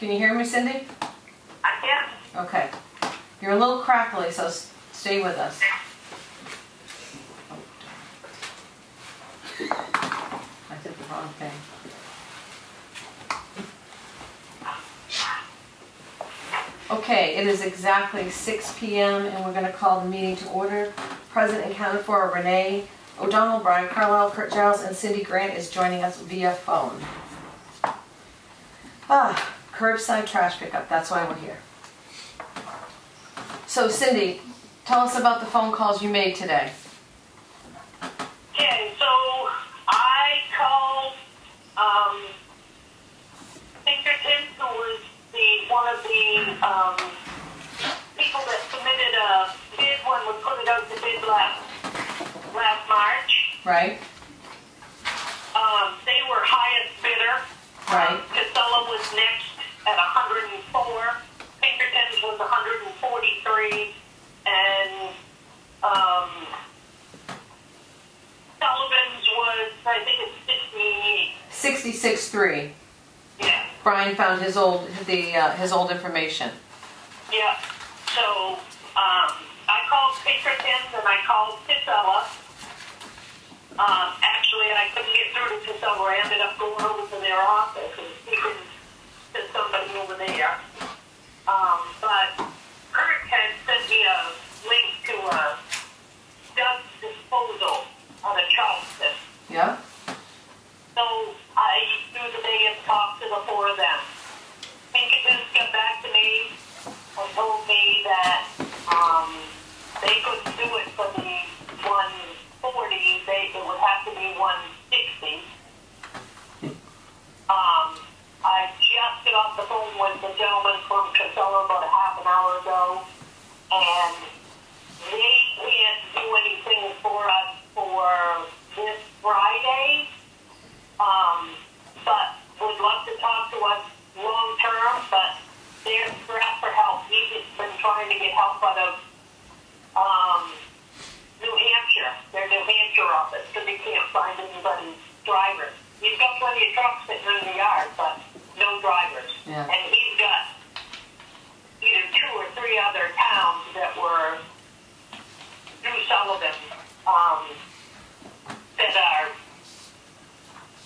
Can you hear me, Cindy? I can. Okay. You're a little crackly, so stay with us. I did the wrong thing. Okay, it is exactly 6 p.m. and we're going to call the meeting to order. Present and counted for are Renee O'Donnell, Brian Carlisle, Kurt Giles, and Cindy Grant is joining us via phone. Curbside trash pickup, that's why we're here. So Cindy, tell us about the phone calls you made today. Okay, so I called Pinkerton, who was one of the people that submitted a bid when we put it out to bid last March. Right. They were highest bidder. Right. Casella was next at 104. Pinkerton's was 143, and Sullivan's was, I think it's 68. 66.3. Yeah. Brian found his old information. Yeah. So I called Pinkerton's and I called Casella. Actually, I couldn't get through to Casella. I ended up going over to their office and speaking to somebody over there. But Kurt had sent me a link to a Doug's disposal on a Charleston. Yeah. So I threw the day and talked to the four of them. Pinkerton's got back to me and told me that they couldn't do it for the 140. It would have to be 160. I just got off the phone with the gentleman from Casella about a half an hour ago, and they can't do anything for us for this Friday, but would love to talk to us long term, but they're strapped for help. He's been trying to get help out of New Hampshire, their New Hampshire office, because they can't find anybody drivers. He's got plenty of trucks sitting in the yard, but no drivers. Yeah. And he's got either 2 or 3 other towns that were through Sullivan that are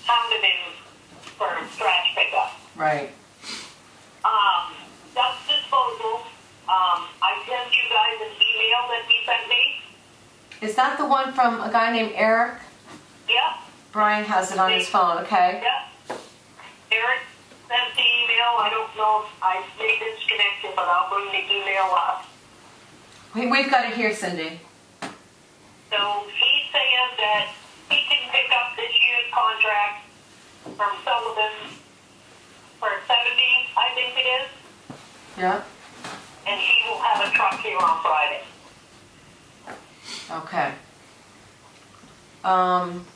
pounded in for trash pickup. Right. Duck's disposal. I sent you guys an email that he sent me. Is that the one from a guy named Eric? Yeah. Brian has it on his phone, okay? Yeah. Eric sent the email. I don't know if I made this connection, but I'll bring the email up. We've got it here, Cindy. So he's saying that he can pick up this year's contract from Sullivan for 70, I think it is. Yeah. And he will have a truck here on Friday. Okay.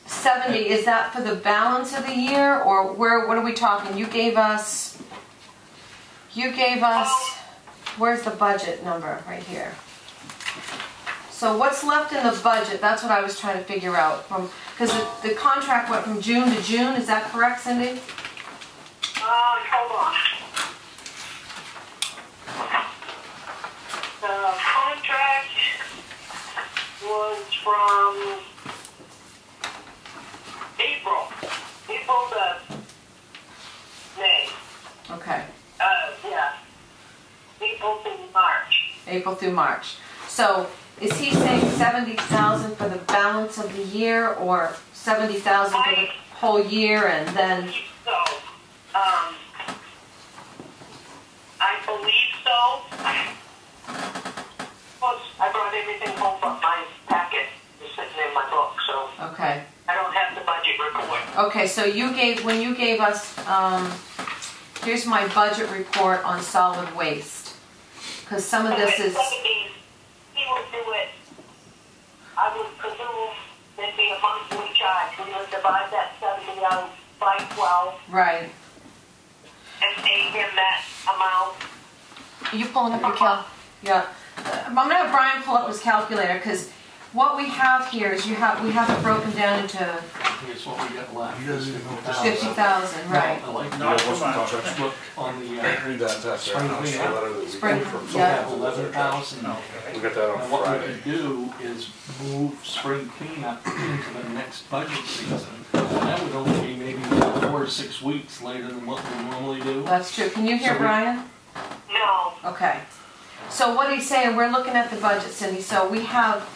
70, is that for the balance of the year, or what are we talking? You gave us, where's the budget number? Right here. So what's left in the budget? That's what I was trying to figure out. Because the contract went from June to June, is that correct, Cindy? Hold on. The contract was from April to May. Okay. Yeah. April through March. April through March. So is he saying 70,000 for the balance of the year, or 70,000 for the whole year, and then? So, I believe so. Plus, I brought everything home, but my packet is sitting in my book, so. Okay. I don't have the budget report. Okay, so when you gave us, here's my budget report on solid waste. Because some of this is... He would do it, I would presume there'd be a monthly charge. We would divide that 70 out by 12. Right. And pay him that amount. Are you pulling up your cal? Yeah. I'm going to have Brian pull up his calculator, because what we have here is we have it broken down into Here's what we got left. You guys even know what this is. 50,000, right? I like Not the so much. look on the, Read that, that's Spring our cleanup. letter that we Spring, got from. so we yeah. have 11,000. We got that And on what we Friday. could do is move spring cleanup into the next budget season. And that would only be maybe 4 or 6 weeks later than what we normally do. That's true. Can you hear So we- Brian? No. Okay. So what he's saying, we're looking at the budget, Cindy, so we have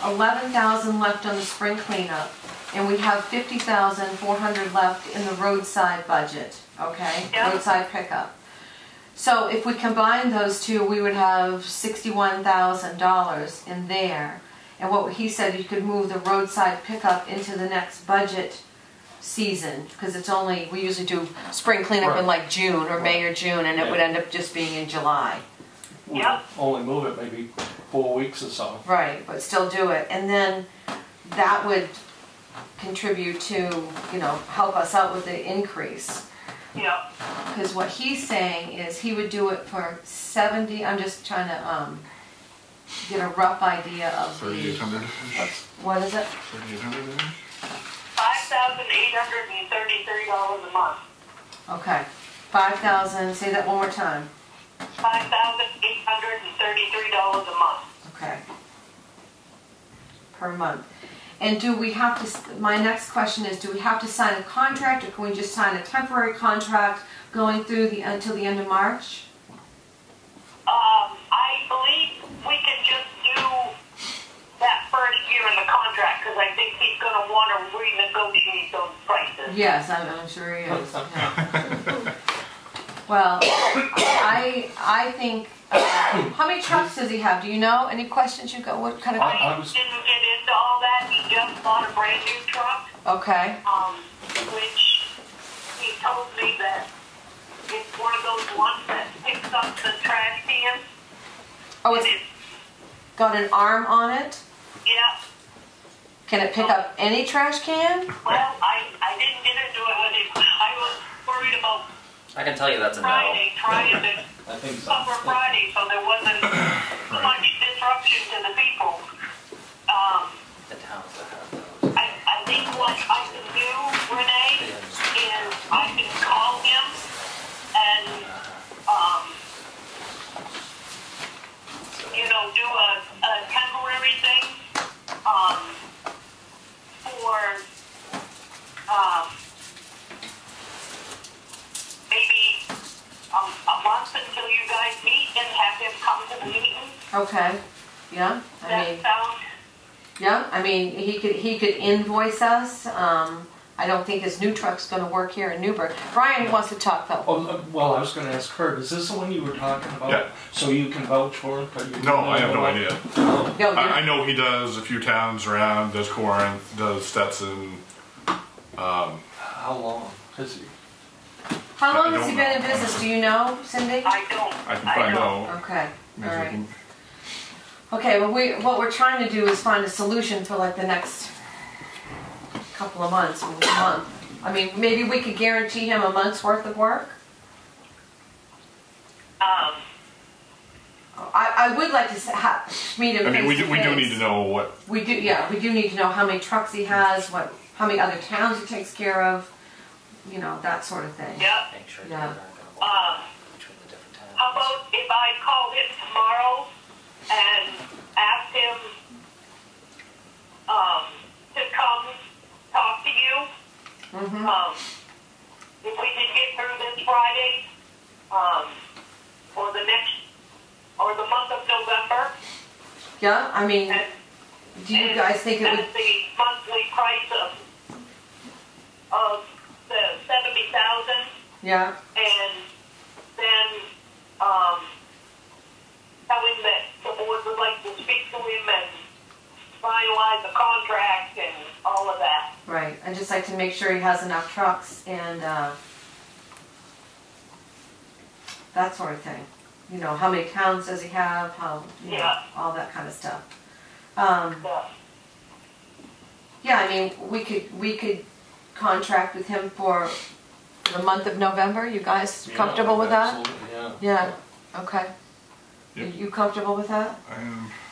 11,000 left on the spring cleanup, and we have 50,400 left in the roadside budget, okay? Yeah. Roadside pickup. So if we combine those two, we would have $61,000 in there. And what he said, you could move the roadside pickup into the next budget season, because it's only, we usually do spring cleanup in like June or May or June, and it would end up just being in July. We'd only move it maybe 4 weeks or so. Right, but still do it. And then that would contribute to, you know, help us out with the increase. Yeah. Because what he's saying is he would do it for 70, I'm just trying to get a rough idea of the, 3,800. what is it? 3,800. $5,833 a month. Okay, 5,000, say that one more time. $5,833 a month. Okay. Per month. And do we have to, my next question is, do we have to sign a contract, or can we just sign a temporary contract going through until the end of March? I believe we can just do that first year in the contract, because I think he's going to want to renegotiate those prices. Yes, I'm sure he is. Yeah. Well, I think, how many trucks does he have? Do you know? Any questions you got? What kind of? I was- didn't get into all that. He just bought a brand new truck, Okay. which he told me that it's one of those ones that picks up the trash cans. Oh, And it's got an arm on it? yeah. Can it pick up any trash can? Well, I didn't get into it with him. I was worried about I can tell you that's a no. Friday, trying to I think so. cover Friday, so there wasn't too much disruption to the people. The towns that have those. I think what I can do, Renee, is I can call him and, you know, do a temporary thing, for, maybe a month until you guys meet and have him come to the meeting. Okay. Yeah. That sounds, He could invoice us. I don't think his new truck's going to work here in Newburgh. Brian wants to talk though. Oh, well, I was going to ask Kurt, is this the one you were talking about? Yeah. So you can vouch for him? But you No, don't I have know no what- idea. Oh. No, I know he does a few towns around, does Corinth, does Stetson. How long has he? How long I has he don't been in know. business? Do you know, Cindy? I don't. I can find don't. out. Okay. All Maybe we right. can- Okay. Well, what we're trying to do is find a solution for like the next couple of months, a month. I mean, maybe we could guarantee him a month's worth of work. I would like to meet him. I mean, we face do to face. need to know what. We do, yeah. We do need to know how many trucks he has, how many other towns he takes care of, you know, that sort of thing. Yeah. Make sure Yeah. you're not going to walk between the different towns. How about if I call him tomorrow and ask him, to come talk to you? Mm-hmm. If we can get through this Friday, or the month of November, Yeah. I mean, and do you guys think it would? at the monthly price of the 70,000, Yeah. and then tell him that the board would like to speak to him and finalize the contract and all of that. Right. I just like to make sure he has enough trucks and that sort of thing. You know, how many towns does he have? How, you know, Yeah. all that kind of stuff. Yeah. Yeah. I mean, we could contract with him for the month of November. You guys Yeah, comfortable with that? absolutely, yeah. Yeah. Okay. Yep. Are you comfortable with that?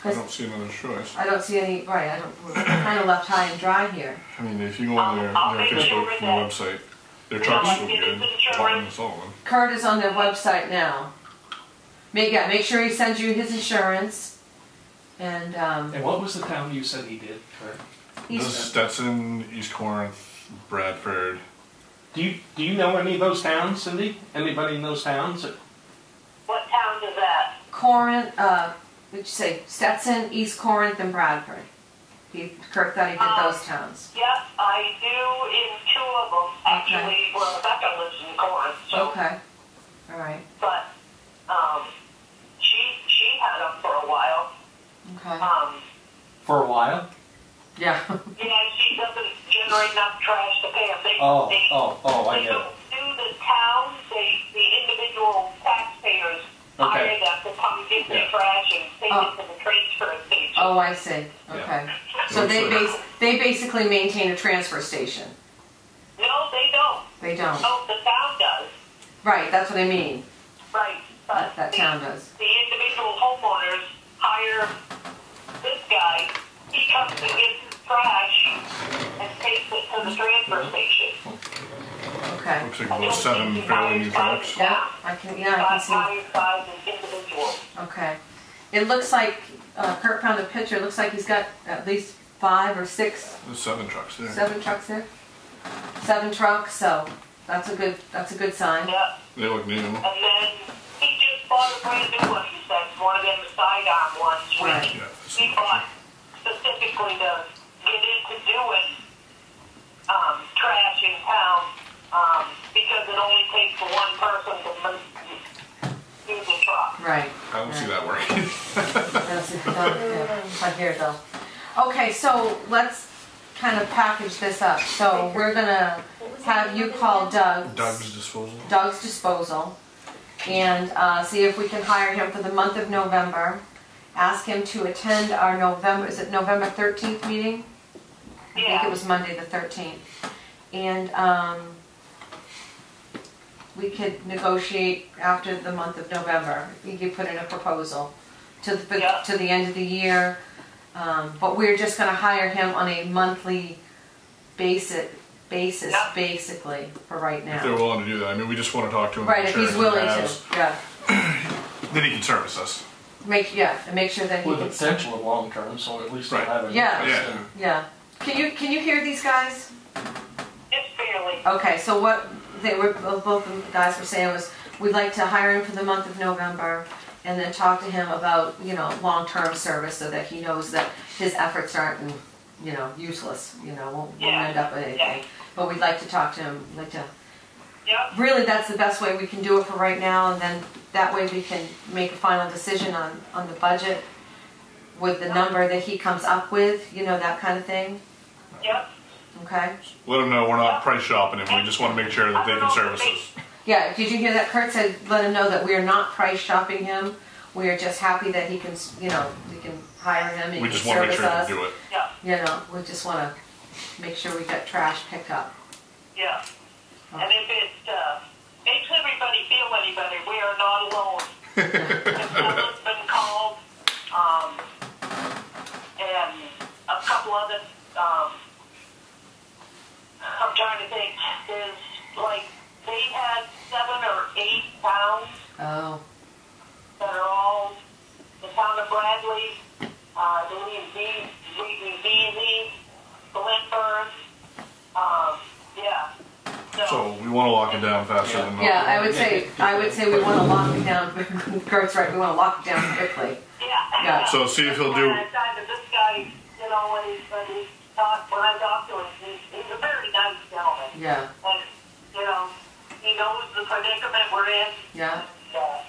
I don't see another choice. I don't see any, right, we're kind of left high and dry here. I mean, if you go on their make Facebook sure and that- website, their Yeah, trucks like look it is good. insurance. Barton and Sullivan. Kurt is on their website now. Make sure he sends you his insurance, and, And what was the town you said he did, Kurt? This is Stetson, East Corinth, Bradford. Do you know any of those towns, Cindy? Anybody in those towns? What town is that? Corinth, what'd you say, Stetson, East Corinth, and Bradford. Kurt thought he did those towns. Yes, I do in 2 of them. Actually, well, Rebecca lives in Corinth, so. Okay, all right, But, she had them for a while. okay. For a while? Yeah, Yeah, she doesn't generate enough trash to pay them. They I they get it. don't do the town, the individual taxpayers Okay. hire them to come get their Yeah. trash and take Oh. it to the transfer station. oh, I see, okay. So they basically maintain a transfer station. No, they don't. They don't. No, the town does. Right, that's what I mean. Right. But That town does. the individual homeowners hire this guy. He comes and gets his trash and takes it to the transfer station. Okay. Looks like about 7 fairly new trucks. Yeah, I can see. Hired by the individual. Okay. It looks like, Kurt found a picture, it looks like he's got at least 5 or 6, There's 7 trucks there. 7 trucks there. 7 trucks, so that's a good sign. Yeah. They look new. And then he just bought a brand new one. He said one of them sidearm ones, Right. which Yeah, he bought specifically to get into doing trash in town because it only takes one person to do the truck. Right. I don't see that working. I hear it though. Okay, so let's kind of package this up. So we're gonna have you call Doug's disposal. Doug's disposal, and see if we can hire him for the month of November. Ask him to attend our is it November 13th meeting? I think Yeah. it was Monday the 13th. And we could negotiate after the month of November. You could put in a proposal to Yeah. the end of the year. But we're just gonna hire him on a monthly basis, Yeah. basically, for right If they're now. willing to do that. I mean, we just want to talk to him. Right, make if sure he's he willing to, has- yeah. Then he can service us. And make sure that he With the can. potential of long term, so at least they'll Right. have an Yeah. interest Yeah. in. Yeah. Can you hear these guys? Just barely. Okay, so what both of the guys were saying was, we'd like to hire him for the month of November, and then talk to him about, long-term service, so that he knows that his efforts aren't, useless, won't Yeah. end up with anything. But we'd like to talk to him, Yep. really, that's the best way we can do it for right now, and then that way we can make a final decision on the budget with the number that he comes up with, that kind of thing, Yep. okay? Let him know we're not price shopping him. We just want to make sure that they can service us. Yeah, did you hear that? Kurt said, let him know that we are not price shopping him. We are just happy that he can, we can hire him and We he just can want to make service sure us. they do it. Yeah. We just want to make sure we get trash picked up. Yeah. And if it makes everybody feel any better, we are not alone. Someone's been called, and a couple other, I'm trying to think, is like, they had 7 or 8 towns Oh, that are all the town of Bradley, Beasley, Glenburn, yeah. So we want to lock it down faster than most. yeah, I would say we want to lock it down. Kurt's right, we want to lock it down quickly. Yeah. Yeah. So see if he'll do. When I talked to this guy, when I talked to him, he's a very nice gentleman. Yeah, And, he knows the predicament we're in. yeah. Uh,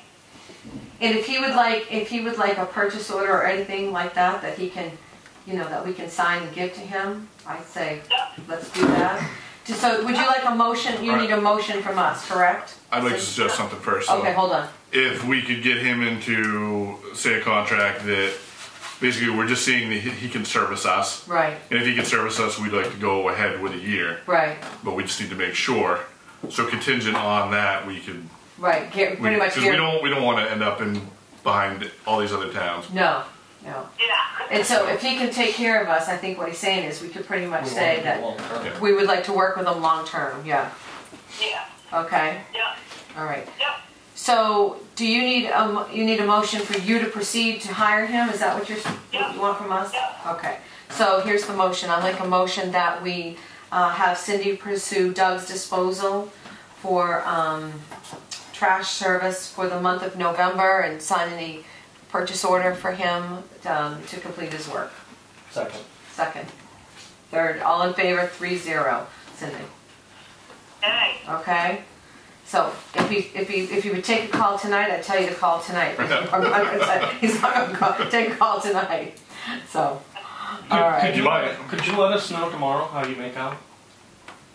And if he would like a purchase order or anything like that he can, that we can sign and give to him, I'd say, Yep. let's do that. So would you like a motion? You need a motion from us, correct? I'd like to suggest something first. So Okay, hold on. if we could get him into, say, a contract that basically we're just seeing that he can service us. Right, And if he can service us, we'd like to go ahead with a year. right, But we just need to make sure. So contingent on that, we could. right. Pretty much Because we don't want to end up in behind all these other towns. No. Yeah. And so if he can take care of us, I think what he's saying is we could pretty much say that Yeah. we would like to work with him long-term, yeah. Yeah. Okay, Yeah. all right. Yeah. So, do you need a motion for you to proceed to hire him? Is that what you want from us? Yeah. Okay, so here's the motion. I'll make a motion that we have Cindy pursue Doug's disposal for trash service for the month of November and sign any purchase order for him to complete his work. Second. Second. Third, all in favor, 3-0. Cindy. Hey. Okay? So, if he would take a call tonight, I'd tell you to call tonight. He's not gonna take a call tonight. So, alright. Could you let us know tomorrow how you make out?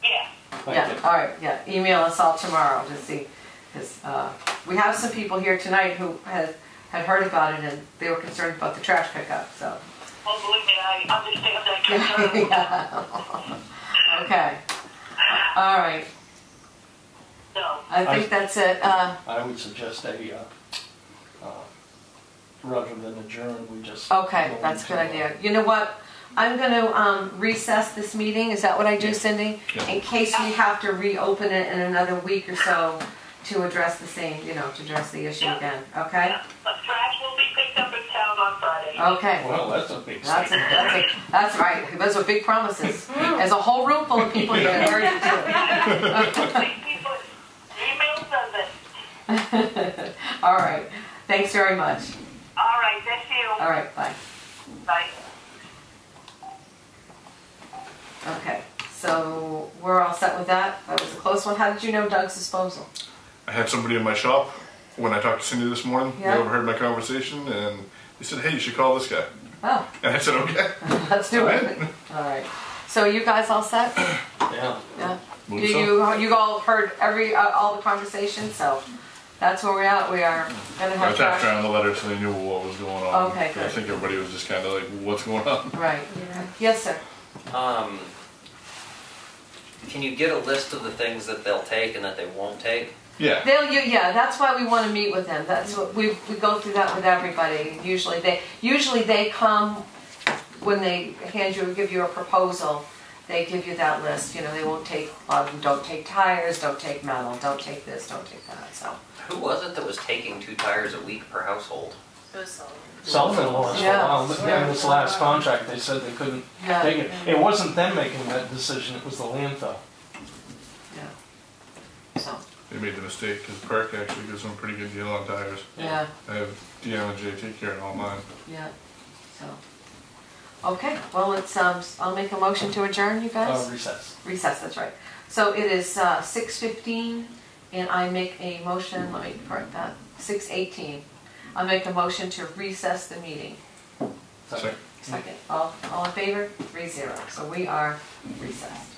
Yeah. Thank Yeah, you. alright, yeah. Email us all tomorrow to see. Because we have some people here tonight who had heard about it and they were concerned about the trash pickup, so. Well, believe me, I understand that concern. Yeah. Okay. Alright. No. I think that's it. I would suggest rather than adjourn, we just. Okay, go that's a good into, idea. You know what? I'm gonna recess this meeting, is that what I do, Cindy? Yeah. In case we have to reopen it in another week or so to address the same, to address the issue again, okay? Yeah. But trash will be picked up in town on Friday. Okay, Well, that's a big that's statement. that's right, those are big promises. There's a whole room full of people here that heard you do Email says it. it. All right, thanks very much. All right, thank you. All right, bye. Bye. Okay, so we're all set with that? That was a close one. How did you know Doug's disposal? I had somebody in my shop when I talked to Cindy this morning. Yeah. They overheard my conversation and they said, "Hey, you should call this guy." Oh, And I said, "Okay." let's do it. All right. So you guys all set? Yeah. Yeah. Move You all heard all the conversations, so that's where we're at. We are gonna I have attached trash. around the letter so they knew what was going on. Okay, I good. think everybody was just kind of like, "What's going on?" Right. Yes, sir. Can you get a list of the things that they'll take and that they won't take? Yeah. Yeah, that's why we want to meet with them. That's what we go through that with everybody. Usually they come when they give you a proposal. They give you that list. They won't take. Don't take tires. Don't take metal. Don't take this. Don't take that. So. Who was it that was taking 2 tires a week per household? Sullivan was, Yeah. in this last contract, they said they couldn't Yeah. take it. It wasn't them making that decision, it was the landfill. Yeah. So. They made the mistake because Perk actually gives them a pretty good deal on tires. Yeah. I have Deanna and Jay take care of all mine. Yeah. So. Okay. Well, it's I'll make a motion to adjourn. You guys. Recess. Recess. That's right. So it is 6:15, and I make a motion. Let me correct that. 6:18. I'll make a motion to recess the meeting. Second. Second. All in favor? 3-0. So we are recessed.